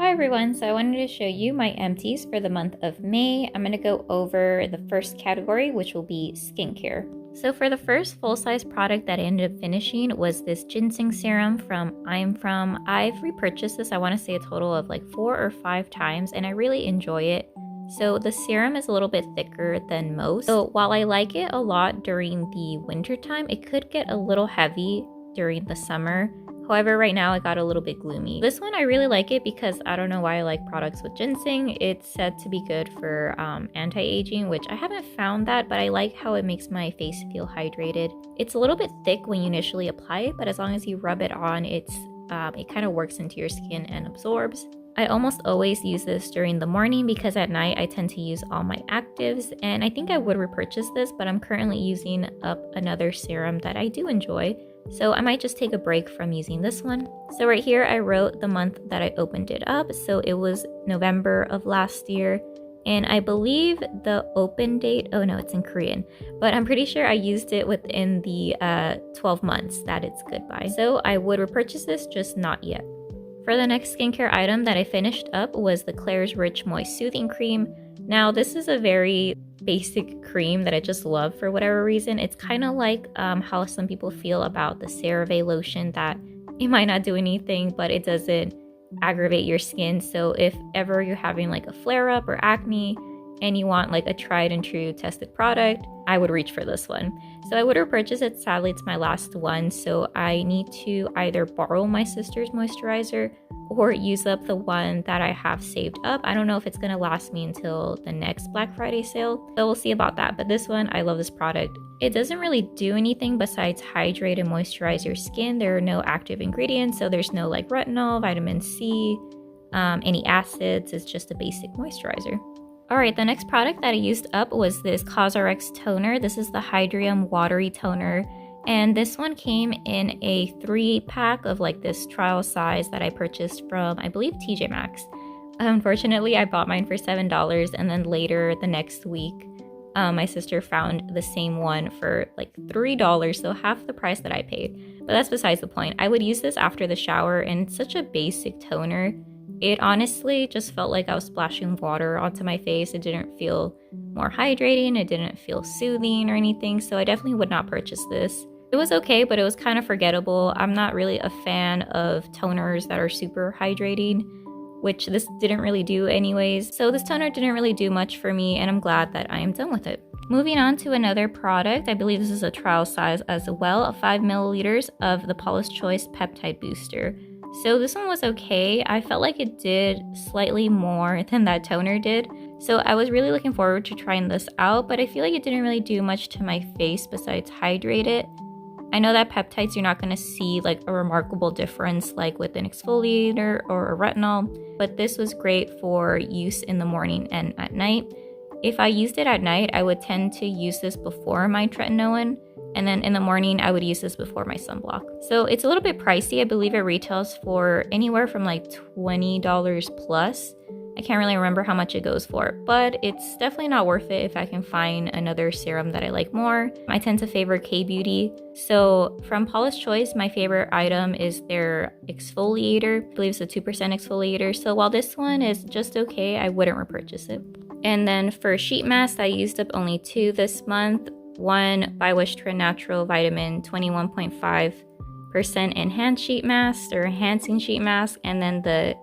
Hi everyone, so I wanted to show you my empties for the month of May. I'm going to go over the first category, which will be skincare. So for the first full-size product that I ended up finishing was this ginseng serum from I've repurchased this, I want to say a total of like 4 or 5 times, and I really enjoy it. So the serum is a little bit thicker than most. So while I like it a lot during the winter time, it could get a little heavy during the summer. However, right now it got a little bit gloomy. This one, I really like it because I don't know why I like products with ginseng. It's said to be good for anti-aging, which I haven't found that, but I like how it makes my face feel hydrated. It's a little bit thick when you initially apply it, but as long as you rub it on, it kind of works into your skin and absorbs. I almost always use this during the morning because at night I tend to use all my actives, and I think I would repurchase this, but I'm currently using up another serum that I do enjoy. So I might just take a break from using this one. So right here I wrote the month that I opened it up. So it was November of last year. And I believe the open date, oh no, it's in Korean. But I'm pretty sure I used it within the 12 months that it's good by. So I would repurchase this, just not yet. For the next skincare item that I finished up was the Klairs Rich Moist Soothing Cream. Now this is a very basic cream that I just love for whatever reason. It's kind of like how some people feel about the CeraVe lotion, that it might not do anything, but it doesn't aggravate your skin. So if ever you're having like a flare-up or acne and you want like a tried and true tested product, I would reach for this one. So I would repurchase it. Sadly, it's my last one, so I need to either borrow my sister's moisturizer or use up the one that I have saved up. I don't know if it's gonna last me until the next Black Friday sale, so we'll see about that. But this one, I love this product. It doesn't really do anything besides hydrate and moisturize your skin. There are no active ingredients, so there's no like retinol, vitamin C, any acids. It's just a basic moisturizer. Alright, the next product that I used up was this CosRx toner. This is the Hydrium Watery Toner. And this one came in a 3-pack of like this trial size that I purchased from, I believe, TJ Maxx. Unfortunately, I bought mine for $7, and then later the next week, my sister found the same one for like $3, so half the price that I paid. But that's besides the point. I would use this after the shower, and it's such a basic toner. It honestly just felt like I was splashing water onto my face. It didn't feel more hydrating. It didn't feel soothing or anything, so I definitely would not purchase this. It was okay, but it was kind of forgettable. I'm not really a fan of toners that are super hydrating, which this didn't really do anyways. So this toner didn't really do much for me, and I'm glad that I am done with it. Moving on to another product, I believe this is a trial size as well, 5 milliliters of the Paula's Choice Peptide Booster. So this one was okay. I felt like it did slightly more than that toner did. So I was really looking forward to trying this out, but I feel like it didn't really do much to my face besides hydrate it. I know that peptides, you're not going to see like a remarkable difference like with an exfoliator or a retinol, but this was great for use in the morning and at night. If I used it at night, I would tend to use this before my tretinoin, and then in the morning, I would use this before my sunblock. So it's a little bit pricey. I believe it retails for anywhere from like $20 plus. I can't really remember how much it goes for, but it's definitely not worth it if I can find another serum that I like more. I tend to favor K-Beauty. So from Paula's Choice, my favorite item is their exfoliator. I believe it's a 2% exfoliator. So while this one is just okay, I wouldn't repurchase it. And then for sheet masks, I used up only 2 this month. One by Wish Trend Natural Vitamin 21.5% enhanced sheet mask or enhancing sheet mask, and then the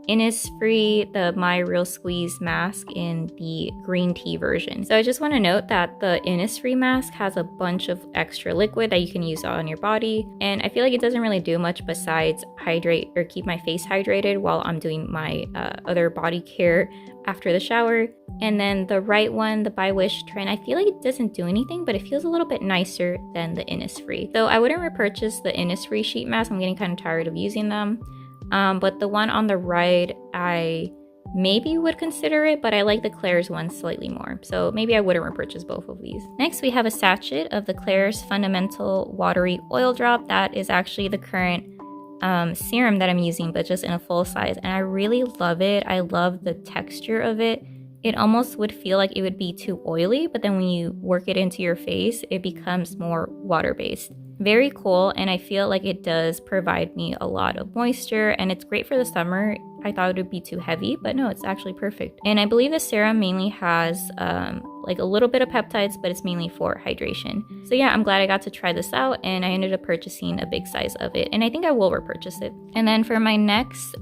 Innisfree, the My Real Squeeze mask in the green tea version. So I just want to note that the Innisfree mask has a bunch of extra liquid that you can use on your body, and I feel like it doesn't really do much besides hydrate or keep my face hydrated while I'm doing my other body care after the shower. And then the right one, the By Wish Trend, I feel like it doesn't do anything, but it feels a little bit nicer than the Innisfree. So I wouldn't repurchase the Innisfree sheet mask. I'm getting kind of tired of using them. But the one on the right, I maybe would consider it, but I like the Klairs one slightly more. So maybe I wouldn't repurchase both of these. Next, we have a sachet of the Klairs Fundamental Watery Oil Drop. That is actually the current serum that I'm using, but just in a full size. And I really love it. I love the texture of it. It almost would feel like it would be too oily, but then when you work it into your face, it becomes more water-based. Very cool, and I feel like it does provide me a lot of moisture, and it's great for the summer. I thought it would be too heavy, but no, it's actually perfect. And I believe the serum mainly has like a little bit of peptides, but it's mainly for hydration. So yeah, I'm glad I got to try this out, and I ended up purchasing a big size of it, and I think I will repurchase it. And then for my next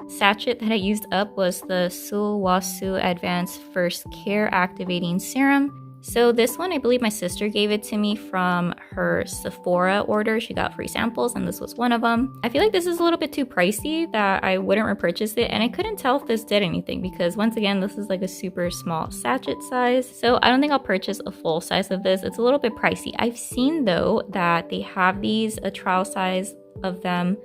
sachet that I used up was the Sulwhasoo Advanced First Care Activating Serum. So this one, I believe my sister gave it to me from her Sephora order. She got free samples, and this was one of them. I feel like this is a little bit too pricey that I wouldn't repurchase it, and I couldn't tell if this did anything because once again, this is like a super small sachet size. So I don't think I'll purchase a full size of this. It's a little bit pricey. I've seen though that they have these, a trial size of them,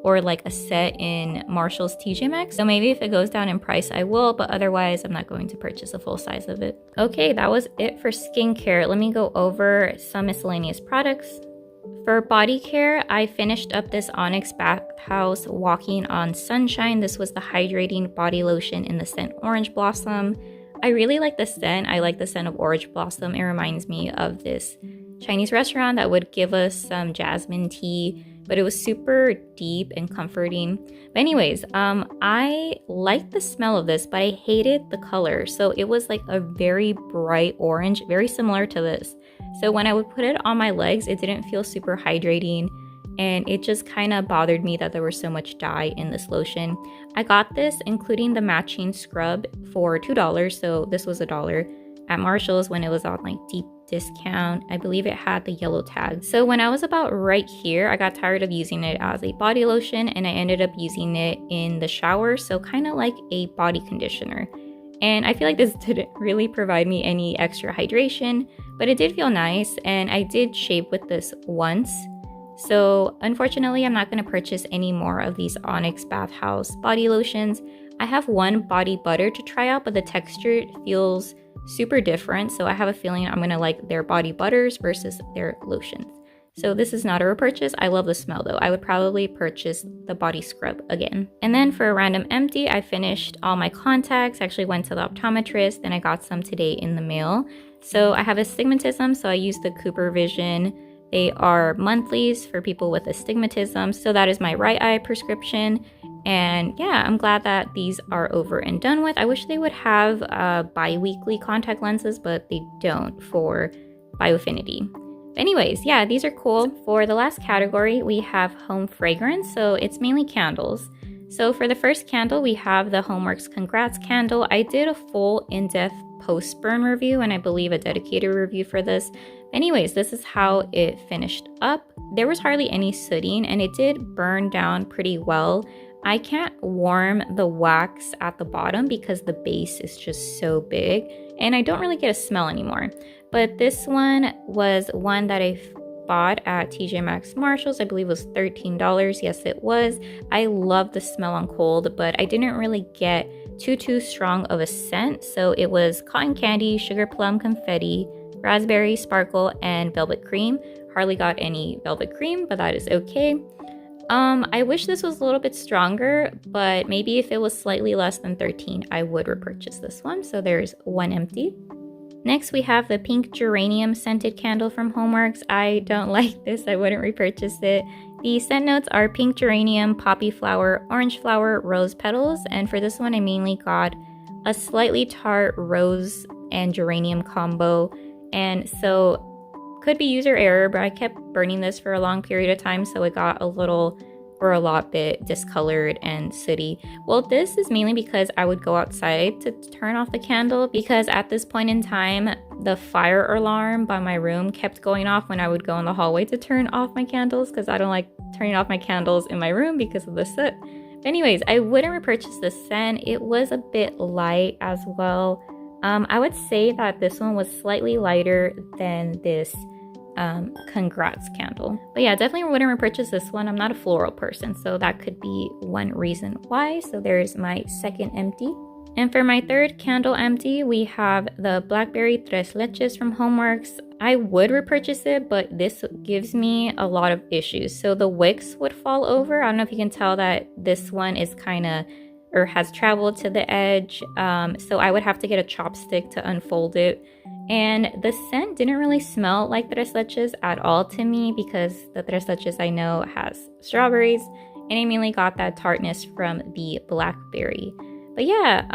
or like a set in Marshall's TJ Maxx. So maybe if it goes down in price, I will, but otherwise I'm not going to purchase a full size of it. Okay, that was it for skincare. Let me go over some miscellaneous products. For body care, I finished up this Onyx Bathhouse Walking on Sunshine. This was the hydrating body lotion in the scent Orange Blossom. I really like the scent. I like the scent of Orange Blossom. It reminds me of this Chinese restaurant that would give us some jasmine tea, but it was super deep and comforting. But anyways, I liked the smell of this, but I hated the color. So it was like a very bright orange, very similar to this. So when I would put it on my legs, it didn't feel super hydrating, and it just kind of bothered me that there was so much dye in this lotion. I got this including the matching scrub for $2, so this was $1 at Marshall's when it was on like deep discount. I believe it had the yellow tag. So when I was about right here, I got tired of using it as a body lotion, and I ended up using it in the shower, so kind of like a body conditioner. And I feel like this didn't really provide me any extra hydration, but it did feel nice, and I did shave with this once. So unfortunately, I'm not going to purchase any more of these Onyx Bathhouse body lotions. I have one body butter to try out, but the texture feels super different, so I have a feeling I'm gonna like their body butters versus their lotions. So this is not a repurchase. I love the smell though. I would probably purchase the body scrub again. And then for a random empty, I finished all my contacts. Actually went to the optometrist, and I got some today in the mail. So I have astigmatism, so I use the Cooper Vision. They are monthlies for people with astigmatism, so that is my right eye prescription. And yeah, I'm glad that these are over and done with. I wish they would have bi-weekly contact lenses, but they don't for Biofinity. Anyways, yeah, these are cool. For the last category, we have home fragrance, so it's mainly candles. So for the first candle, we have the Homeworks Congrats candle. I did a full in-depth post-burn review, and I believe a dedicated review for this. Anyways, this is how it finished up. There was hardly any sooting, and it did burn down pretty well. I can't warm the wax at the bottom because the base is just so big, and I don't really get a smell anymore. But this one was one that I bought at TJ Maxx Marshalls. I believe it was $13. Yes, it was. I love the smell on cold, but I didn't really get too strong of a scent. So it was cotton candy, sugar plum confetti, raspberry sparkle, and velvet cream. Hardly got any velvet cream, but that is okay. I wish this was a little bit stronger, but maybe if it was slightly less than 13, I would repurchase this one. So there's one empty. Next, we have the pink geranium scented candle from Homeworks. I don't like this. I wouldn't repurchase it. The scent notes are pink geranium, poppy flower, orange flower, rose petals. And for this one, I mainly got a slightly tart rose and geranium combo. And so could be user error, but I kept burning this for a long period of time, so it got a lot bit discolored and sooty. Well, this is mainly because I would go outside to turn off the candle, because at this point in time, the fire alarm by my room kept going off when I would go in the hallway to turn off my candles, because I don't like turning off my candles in my room because of the soot. Anyways, I wouldn't repurchase this scent. It was a bit light as well. I would say that this one was slightly lighter than this Congrats candle. But yeah, definitely wouldn't repurchase this one. I'm not a floral person, so that could be one reason why. So there's my second empty. And for my third candle empty, we have the Blackberry Tres Leches from Homeworks. I would repurchase it, but this gives me a lot of issues. So the wicks would fall over. I don't know if you can tell that this one is kind of, or has traveled to the edge. So I would have to get a chopstick to unfold it. And the scent didn't really smell like Tres Leches at all to me, because the Tres Leches I know has strawberries. and I mainly got that tartness from the blackberry. But yeah,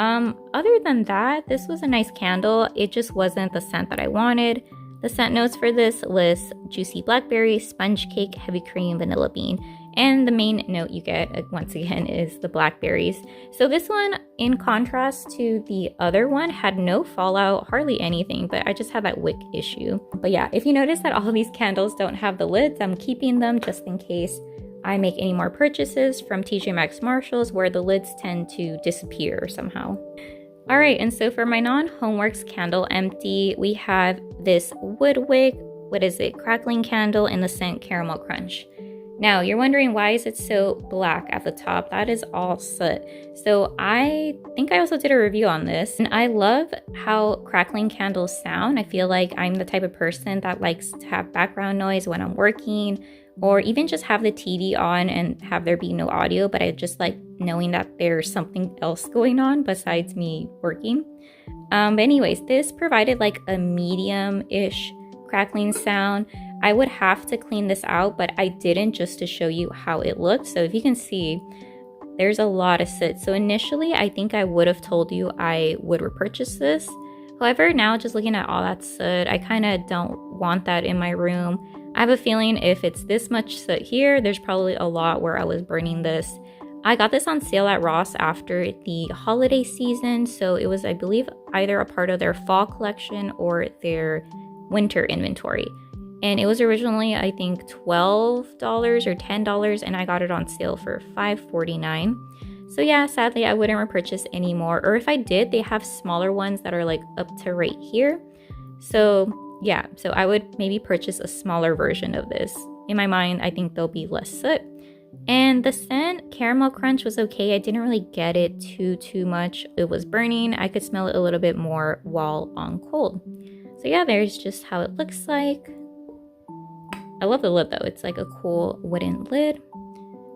other than that, this was a nice candle. It just wasn't the scent that I wanted. The scent notes for this was juicy blackberry, sponge cake, heavy cream, vanilla bean. And the main note you get, once again, is the blackberries. So this one, in contrast to the other one, had no fallout, hardly anything, but I just had that wick issue. But yeah, if you notice that all of these candles don't have the lids, I'm keeping them just in case I make any more purchases from TJ Maxx Marshalls where the lids tend to disappear somehow. Alright, and so for my non-Homeworks candle empty, we have this wood wick, crackling candle in the scent Caramel Crunch. Now, you're wondering why is it so black at the top? That is all soot. So I think I also did a review on this, and I love how crackling candles sound. I feel like I'm the type of person that likes to have background noise when I'm working, or even just have the TV on and have there be no audio, but I just like knowing that there's something else going on besides me working. But anyways, this provided like a medium-ish crackling sound. I would have to clean this out, but I didn't, just to show you how it looked. So if you can see, there's a lot of soot. So initially, I think I would have told you I would repurchase this. However, now just looking at all that soot, I kind of don't want that in my room. I have a feeling if it's this much soot here, there's probably a lot where I was burning this. I got this on sale at Ross after the holiday season. So it was, I believe, either a part of their fall collection or their winter inventory. And it was originally, I think, $12 or $10, and I got it on sale for $5.49. So yeah, sadly, I wouldn't repurchase anymore. Or if I did, they have smaller ones that are like up to right here. So yeah, so I would maybe purchase a smaller version of this. In my mind, I think there'll be less soot. And the scent, Caramel Crunch, was okay. I didn't really get it too much. It was burning. I could smell it a little bit more while on cold. So yeah, there's just how it looks like. I love the lid though. It's like a cool wooden lid.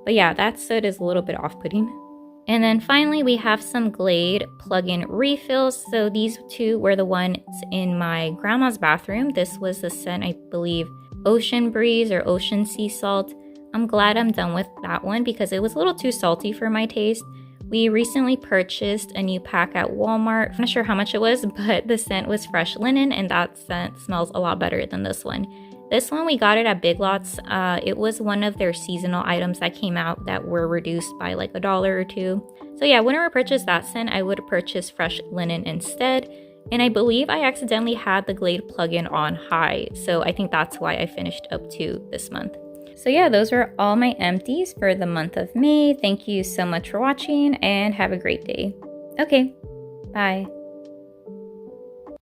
But yeah, that soot is a little bit off-putting. And then finally, we have some Glade plug-in refills. So these two were the ones in my grandma's bathroom. This was the scent, I believe, Ocean Breeze or Ocean Sea Salt. I'm glad I'm done with that one because it was a little too salty for my taste. We recently purchased a new pack at Walmart. I'm not sure how much it was, but the scent was fresh linen, and that scent smells a lot better than this one. This one, we got it at Big Lots. It was one of their seasonal items that came out that were reduced by like $1 or $2. So yeah, whenever I purchased that scent, I would purchase fresh linen instead. And I believe I accidentally had the Glade plug-in on high. So I think that's why I finished up 2 this month. So yeah, those are all my empties for the month of May. Thank you so much for watching and have a great day. Okay, bye.